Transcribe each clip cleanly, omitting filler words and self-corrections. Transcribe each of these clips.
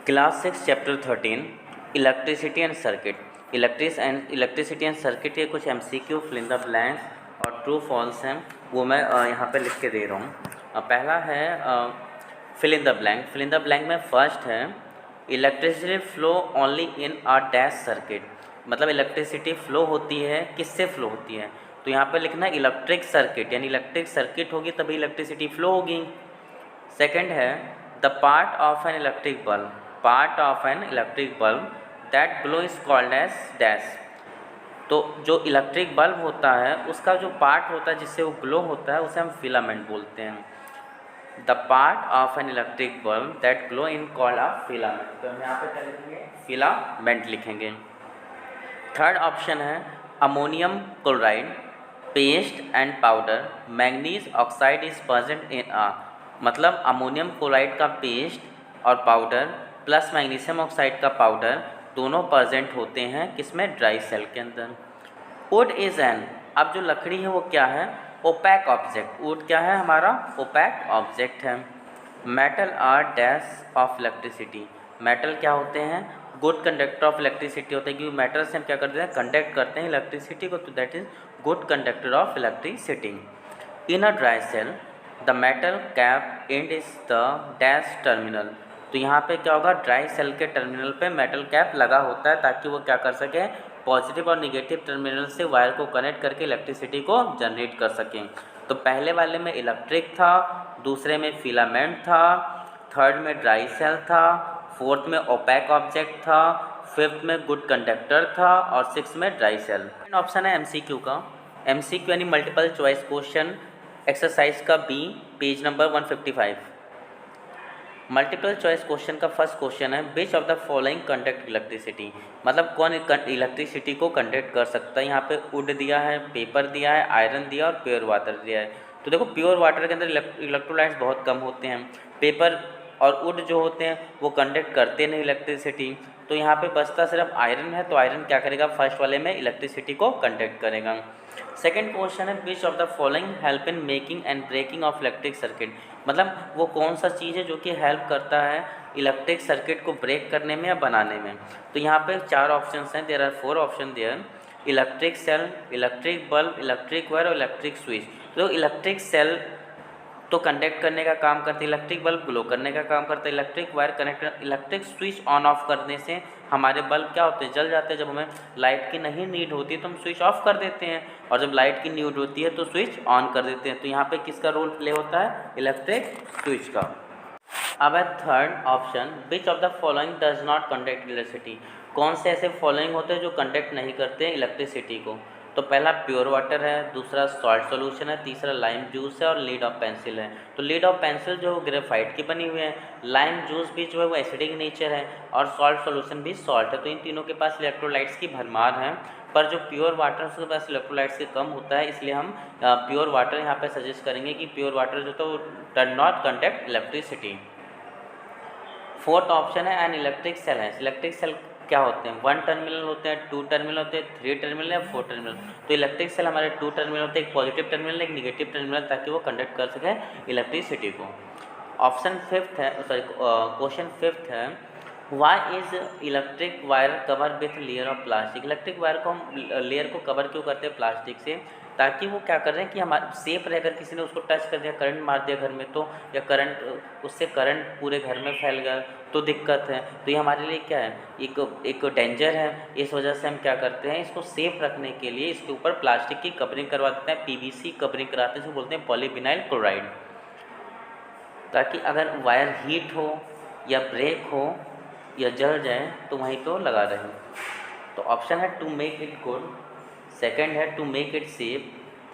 Class 6 chapter 13 electricity and circuit. Electricity and circuit के कुछ MCQ fill in the blanks और true false हैं, वो मैं यहाँ पे लिख के दे रहा हूँ। पहला है fill in the blank. Fill in the blank में फर्स्ट है electricity flow only in a dash circuit. मतलब इलेक्ट्रिसिटी फ्लो होती है, किससे फ्लो होती है? तो यहाँ पे लिखना है इलेक्ट्रिक सर्किट, यानी इलेक्ट्रिक सर्किट होगी तभी इलेक्ट्रिसिटी फ्लो होगी। सेकेंड है the part of an electric bulb. Part of an electric bulb that glow is called as dash. तो जो इलेक्ट्रिक बल्ब होता है उसका जो पार्ट होता है जिससे वो ग्लो होता है उसे हम फिलामेंट बोलते हैं। The part of an electric bulb that glow in called a filament. तो हम यहाँ पे क्या लिखेंगे? फिलामेंट लिखेंगे। थर्ड ऑप्शन है ammonium chloride paste and powder manganese oxide is present in आ। मतलब अमोनियम क्लोराइड का पेस्ट और पाउडर प्लस मैग्नीशियम ऑक्साइड का पाउडर दोनों प्रेजेंट होते हैं किसमें? ड्राई सेल के अंदर। वुड इज एन, अब जो लकड़ी है वो क्या है? OPEC object. वुड क्या है? हमारा ओपैक ऑब्जेक्ट है। Metal are dash of electricity. Metal क्या होते हैं? गुड कंडक्टर ऑफ इलेक्ट्रिसिटी होते हैं, क्योंकि मेटल से हम क्या करते हैं? कंडक्ट करते हैं इलेक्ट्रिसिटी को, तो that is good conductor of electricity. In a dry cell the metal cap and is the dash terminal. तो यहाँ पे क्या होगा? ड्राई सेल के टर्मिनल पे मेटल कैप लगा होता है ताकि वो क्या कर सके? पॉजिटिव और निगेटिव टर्मिनल से वायर को कनेक्ट करके इलेक्ट्रिसिटी को जनरेट कर सकें। तो पहले वाले में इलेक्ट्रिक था, दूसरे में फिलामेंट था, थर्ड में ड्राई सेल था, फोर्थ में ओपैक ऑब्जेक्ट था, फिफ्थ में गुड कंडक्टर था और सिक्स में ड्राई सेल। ऑप्शन है एमसीक्यू का। एमसीक्यू यानी मल्टीपल चॉइस क्वेश्चन, एक्सरसाइज का B, page number 155। Multiple choice question का फर्स्ट क्वेश्चन है which of the following conduct electricity. मतलब कौन इलेक्ट्रिसिटी को कंडक्ट कर सकता है? यहाँ पे वुड दिया है, पेपर दिया है, आयरन दिया और प्योर वाटर दिया है। तो देखो प्योर वाटर के अंदर इलेक्ट्रोलाइट्स बहुत कम होते हैं, पेपर और वुड जो होते हैं वो कंडक्ट करते नहीं इलेक्ट्रिसिटी। तो यहाँ पे बचता सिर्फ आयरन है, तो आयरन क्या करेगा? फर्स्ट वाले में इलेक्ट्रिसिटी को कंडक्ट करेगा। सेकेंड क्वेश्चन है which of the following help in making and breaking of electric circuit. मतलब वो कौन सा चीज़ है जो कि हेल्प करता है इलेक्ट्रिक सर्किट को ब्रेक करने में या बनाने में? तो यहाँ पे चार ऑप्शन हैं, there are 4 option there. Electric cell, electric bulb, electric wire और इलेक्ट्रिक स्विच। तो इलेक्ट्रिक सेल तो कंडक्ट करने का काम करते हैं, इलेक्ट्रिक बल्ब ग्लो करने का काम करता है, electric wire connect, electric switch on off करने से हमारे बल्ब क्या होते हैं? जल जाते हैं। जब हमें लाइट की नहीं नीड होती है तो हम स्विच ऑफ कर देते हैं, और जब लाइट की नीड होती है तो स्विच ऑन कर देते हैं। तो यहाँ पे किसका रोल प्ले होता है? इलेक्ट्रिक स्विच का। अब है third option which of the following does not conduct electricity. कौन से ऐसे फॉलोइंग होते हैं जो कंडक्ट नहीं करते हैं इलेक्ट्रिसिटी को? तो पहला प्योर वाटर है, दूसरा सॉल्ट सॉल्यूशन है, तीसरा लाइम जूस है और लीड ऑफ पेंसिल है। तो लीड ऑफ पेंसिल जो है ग्रेफाइट की बनी हुई है, लाइम जूस भी जो है वो एसिडिक नेचर है और सॉल्ट सॉल्यूशन भी सॉल्ट है। तो इन तीनों के पास इलेक्ट्रोलाइट्स की भरमार है, पर जो प्योर वाटर उसके पास इलेक्ट्रोलाइट्स के कम होता है, इसलिए हम प्योर वाटर यहाँ पे सजेस्ट करेंगे कि प्योर वाटर जो था वो does not conduct electricity. Fourth option है एन इलेक्ट्रिक सेल है। इलेक्ट्रिक सेल क्या होते हैं? 1 टर्मिनल होते हैं, 2 टर्मिनल होते हैं, 3 टर्मिनल या 4 टर्मिनल। तो इलेक्ट्रिक सेल हमारे 2 टर्मिनल होते हैं, एक पॉजिटिव टर्मिनल एक निगेटिव टर्मिनल, ताकि वो कंडक्ट कर सके इलेक्ट्रिसिटी को। ऑप्शन फिफ्थ है, सॉरी क्वेश्चन फिफ्थ है why is electric wire cover with layer of plastic. Electric wire को हम लेयर को कवर क्यों करते हैं प्लास्टिक से? ताकि वो क्या कर रहे हैं कि हमारा सेफ रहे, अगर किसी ने उसको टच कर दिया, करंट मार दिया घर में तो, या करंट उससे करंट पूरे घर में फैल गया तो दिक्कत है। तो ये हमारे लिए क्या है? एक डेंजर है। इस वजह से हम क्या करते हैं, इसको सेफ रखने के लिए इसके ऊपर प्लास्टिक की कवरिंग करवा देते हैं, पीवीसी कवरिंग कराते हैं, जिसको बोलते हैं पॉलीविनाइल क्लोराइड, ताकि अगर वायर हीट हो या ब्रेक हो या जल जाए तो वहीं तो लगा रहे। तो ऑप्शन है to make it good, second है to make it safe,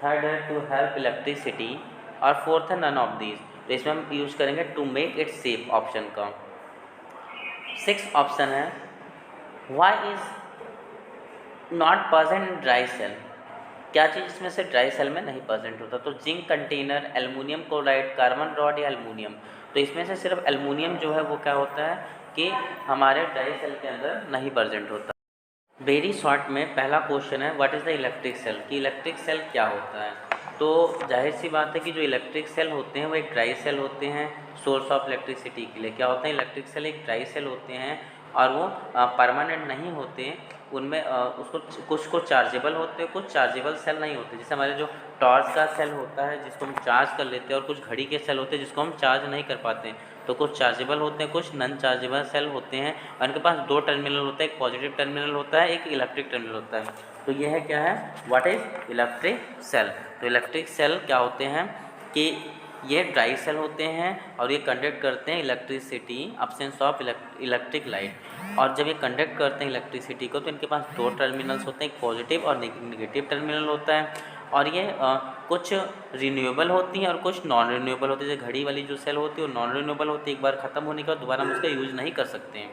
third है टू हेल्प इलेक्ट्रिसिटी और फोर्थ है नन ऑफ दीज। तो इसमें हम यूज़ करेंगे to make it safe option का। 6 ऑप्शन है why is not present in dry cell. क्या चीज़ इसमें से ड्राई सेल में नहीं प्रेजेंट होता? तो zinc container, aluminium chloride, carbon rod या एल्युमिनियम। तो इसमें से सिर्फ एल्युमिनियम जो है वो क्या होता है कि हमारे ड्राई सेल के अंदर नहीं प्रेजेंट होता। वेरी शॉर्ट में पहला क्वेश्चन है what is the electric cell, कि इलेक्ट्रिक सेल क्या होता है? तो जाहिर सी बात है कि जो इलेक्ट्रिक सेल होते हैं वो एक ड्राई सेल होते हैं सोर्स ऑफ इलेक्ट्रिसिटी के लिए। क्या होते हैं, इलेक्ट्रिक सेल एक ड्राई सेल होते हैं और वो परमानेंट नहीं होते, उनमें उसको कुछ चार्जेबल होते हैं, कुछ चार्जेबल सेल नहीं होते। जैसे हमारे जो टॉर्च का सेल होता है जिसको हम चार्ज कर लेते हैं, और कुछ घड़ी के सेल होते हैं जिसको हम चार्ज नहीं कर पाते हैं। तो कुछ चार्जेबल होते हैं, कुछ नॉन चार्जेबल सेल होते हैं, और इनके पास दो टर्मिनल होता है, एक पॉजिटिव टर्मिनल होता है, एक इलेक्ट्रिक टर्मिनल होता है। तो यह है क्या है, व्हाट इज इलेक्ट्रिक सेल। तो इलेक्ट्रिक सेल क्या होते हैं कि ये ड्राई सेल होते हैं और ये कंडक्ट करते हैं electricity absence of electric light. और जब ये कंडक्ट करते हैं इलेक्ट्रिसिटी को तो इनके पास दो टर्मिनल्स होते हैं, एक पॉजिटिव और नेगेटिव टर्मिनल होता है। और ये कुछ रिन्यूएबल होती हैं और कुछ नॉन रिन्यूएबल होती है। जैसे घड़ी वाली जो सेल होती है वो नॉन रिन्यूएबल होती है, एक बार ख़त्म होने के बाद दोबारा हम उसका यूज़ नहीं कर सकते हैं।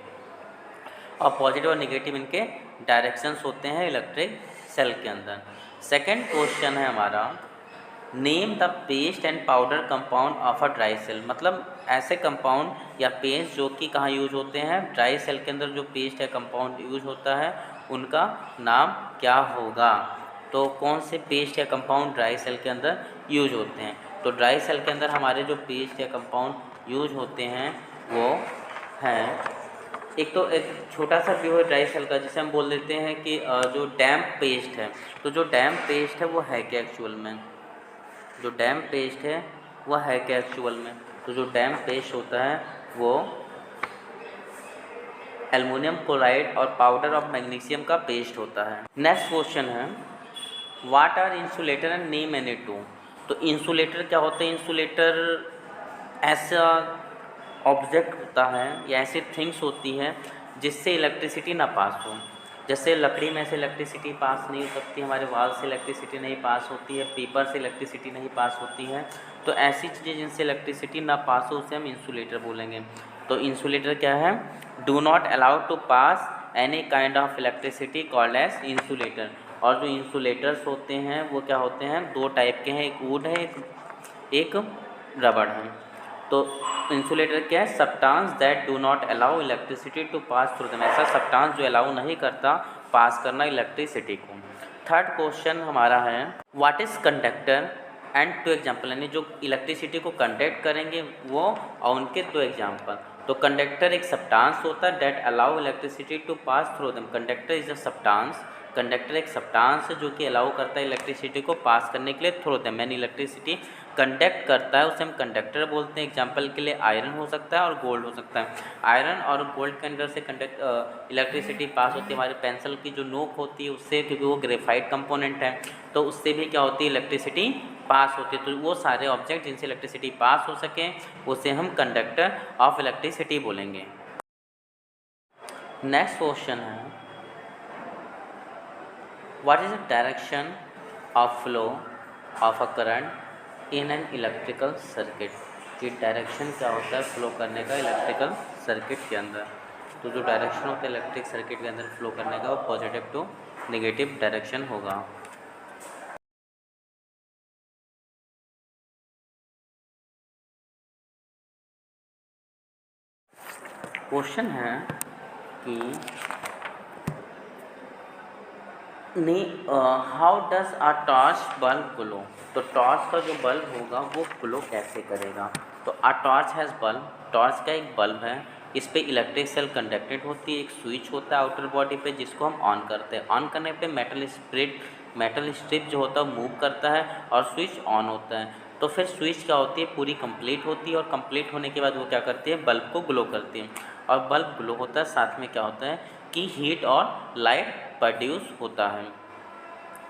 और पॉजिटिव और नेगेटिव इनके डायरेक्शंस होते हैं इलेक्ट्रिक सेल के अंदर। सेकेंड क्वेश्चन है हमारा, name the paste and powder compound of a dry cell. मतलब ऐसे कंपाउंड या पेस्ट जो कि कहाँ यूज होते हैं, ड्राई सेल के अंदर जो पेस्ट या कंपाउंड यूज होता है उनका नाम क्या होगा। तो कौन से पेस्ट या कंपाउंड ड्राई सेल के अंदर यूज होते हैं। तो ड्राई सेल के अंदर हमारे जो पेस्ट या कंपाउंड यूज होते हैं वो हैं, एक तो एक छोटा सा व्यू है ड्राई सेल का जिसे हम बोल देते हैं कि जो डैम्प पेस्ट है। तो जो डैम्प पेस्ट है वो है क्या एक्चुअल में, जो डैम्प पेस्ट है वह है क्या एक्चुअल में। तो जो डैम्प पेस्ट होता है वो एल्युमिनियम क्लोराइड और पाउडर ऑफ मैग्नीशियम का पेस्ट होता है। नेक्स्ट क्वेश्चन है, what are insulator and name any two. तो इंसुलेटर क्या होते हैं, इंसुलेटर ऐसा ऑब्जेक्ट होता है या ऐसी थिंग्स होती हैं जिससे इलेक्ट्रिसिटी ना पास हो। जैसे लकड़ी में से इलेक्ट्रिसिटी पास नहीं हो सकती, हमारे वाल से इलेक्ट्रिसिटी नहीं पास होती है, पेपर से इलेक्ट्रिसिटी नहीं पास होती है। तो ऐसी चीज़ें जिनसे इलेक्ट्रिसिटी ना पास हो उसे हम इंसुलेटर बोलेंगे। तो इंसुलेटर क्या है, do not allow to pass any kind of electricity called as insulator. और जो इंसुलेटर्स होते हैं वो क्या होते हैं, दो टाइप के हैं, एक वुड है एक रबड़ है। तो इंसुलेटर क्या है, substance that do not allow electricity to pass through them. ऐसा सब्सटेंस जो अलाउ नहीं करता पास करना इलेक्ट्रिसिटी को। थर्ड क्वेश्चन हमारा है, what is conductor and two example. यानी जो इलेक्ट्रिसिटी को कंडक्ट करेंगे वो और उनके दो एग्जाम्पल। तो कंडक्टर एक सब्सटेंस होता है that allow electricity to pass through them. Conductor is a substance, conductor एक सब्सटेंस है जो कि अलाउ करता है इलेक्ट्रिसिटी को पास करने के लिए थ्रू देम। यानी इलेक्ट्रिसिटी कंडक्ट करता है उसे हम कंडक्टर बोलते हैं। एग्जांपल के लिए आयरन हो सकता है और गोल्ड हो सकता है। आयरन और गोल्ड के अंदर से इलेक्ट्रिसिटी पास होती है। हमारे पेंसिल की जो नोक होती है उससे, क्योंकि वो ग्रेफाइट कंपोनेंट है तो उससे भी क्या होती है, इलेक्ट्रिसिटी पास होती है। तो वो सारे ऑब्जेक्ट जिनसे इलेक्ट्रिसिटी पास हो सके उसे हम कंडक्टर ऑफ इलेक्ट्रिसिटी बोलेंगे। नेक्स्ट क्वेश्चन है, what is the direction of flow of a current in an electrical circuit. कि डायरेक्शन क्या होता है फ्लो करने का इलेक्ट्रिकल सर्किट के अंदर। तो जो डायरेक्शन होता है इलेक्ट्रिक सर्किट के अंदर फ्लो करने का वो पॉजिटिव टू नेगेटिव डायरेक्शन होगा। क्वेश्चन है कि how does a torch bulb glow. तो टॉर्च का जो बल्ब होगा वो ग्लो कैसे करेगा। तो अ टॉर्च हैज़ बल्ब, टॉर्च का एक बल्ब है, इस पे इलेक्ट्रिक सेल कंडक्टेड होती है, एक स्विच होता है आउटर बॉडी पे जिसको हम ऑन करते हैं। ऑन करने पे मेटल स्ट्रिप जो होता है मूव करता है और स्विच ऑन होता है। तो फिर स्विच क्या होती है, पूरी कंप्लीट होती है और कंप्लीट होने के बाद वो क्या करती है, बल्ब को ग्लो करती है। और बल्ब ग्लो होता है, साथ में क्या होता है कि हीट और लाइट प्रोड्यूस होता है।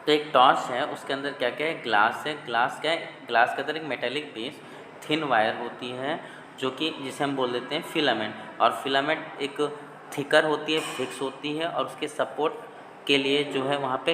तो एक टॉर्च है उसके अंदर क्या क्या है, ग्लास है। ग्लास क्या है, ग्लास के अंदर एक मेटेलिक बेस थिन वायर होती है जो कि जिसे हम बोल देते हैं फिलामेंट। और फिलामेंट एक थिकर होती है, फिक्स होती है, और उसके सपोर्ट के लिए जो है वहाँ पे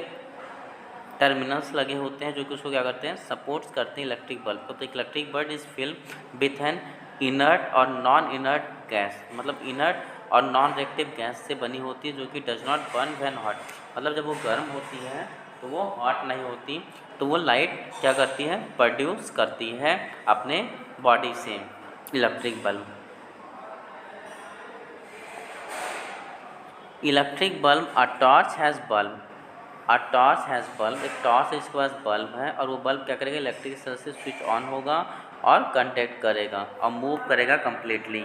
टर्मिनल्स लगे होते हैं जो कि उसको क्या करते हैं, सपोर्ट्स करते हैं इलेक्ट्रिक बल्ब को। तो electric bulb is filled with an inert और नॉन इनर्ट गैस। मतलब इनर्ट और नॉन रिएक्टिव गैस से बनी होती है जो कि does not burn when hot. मतलब जब वो गर्म होती है तो वो हॉट नहीं होती, तो वो लाइट क्या करती है, प्रोड्यूस करती है अपने बॉडी से electric bulb. Electric bulb, a torch has bulb a torch has bulb, एक टॉर्च इसके पास बल्ब है और वो बल्ब क्या करेगा, इलेक्ट्रिक सेल से स्विच ऑन होगा और कंडक्ट करेगा और मूव करेगा completely.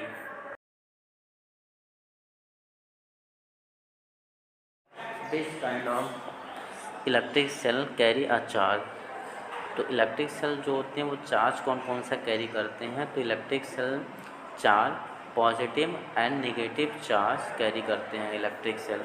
This kind of electric cell carry a charge. तो इलेक्ट्रिक सेल जो होते हैं वो चार्ज कौन कौन सा कैरी करते हैं, तो electric cell charge positive and negative charge carry करते हैं इलेक्ट्रिक सेल।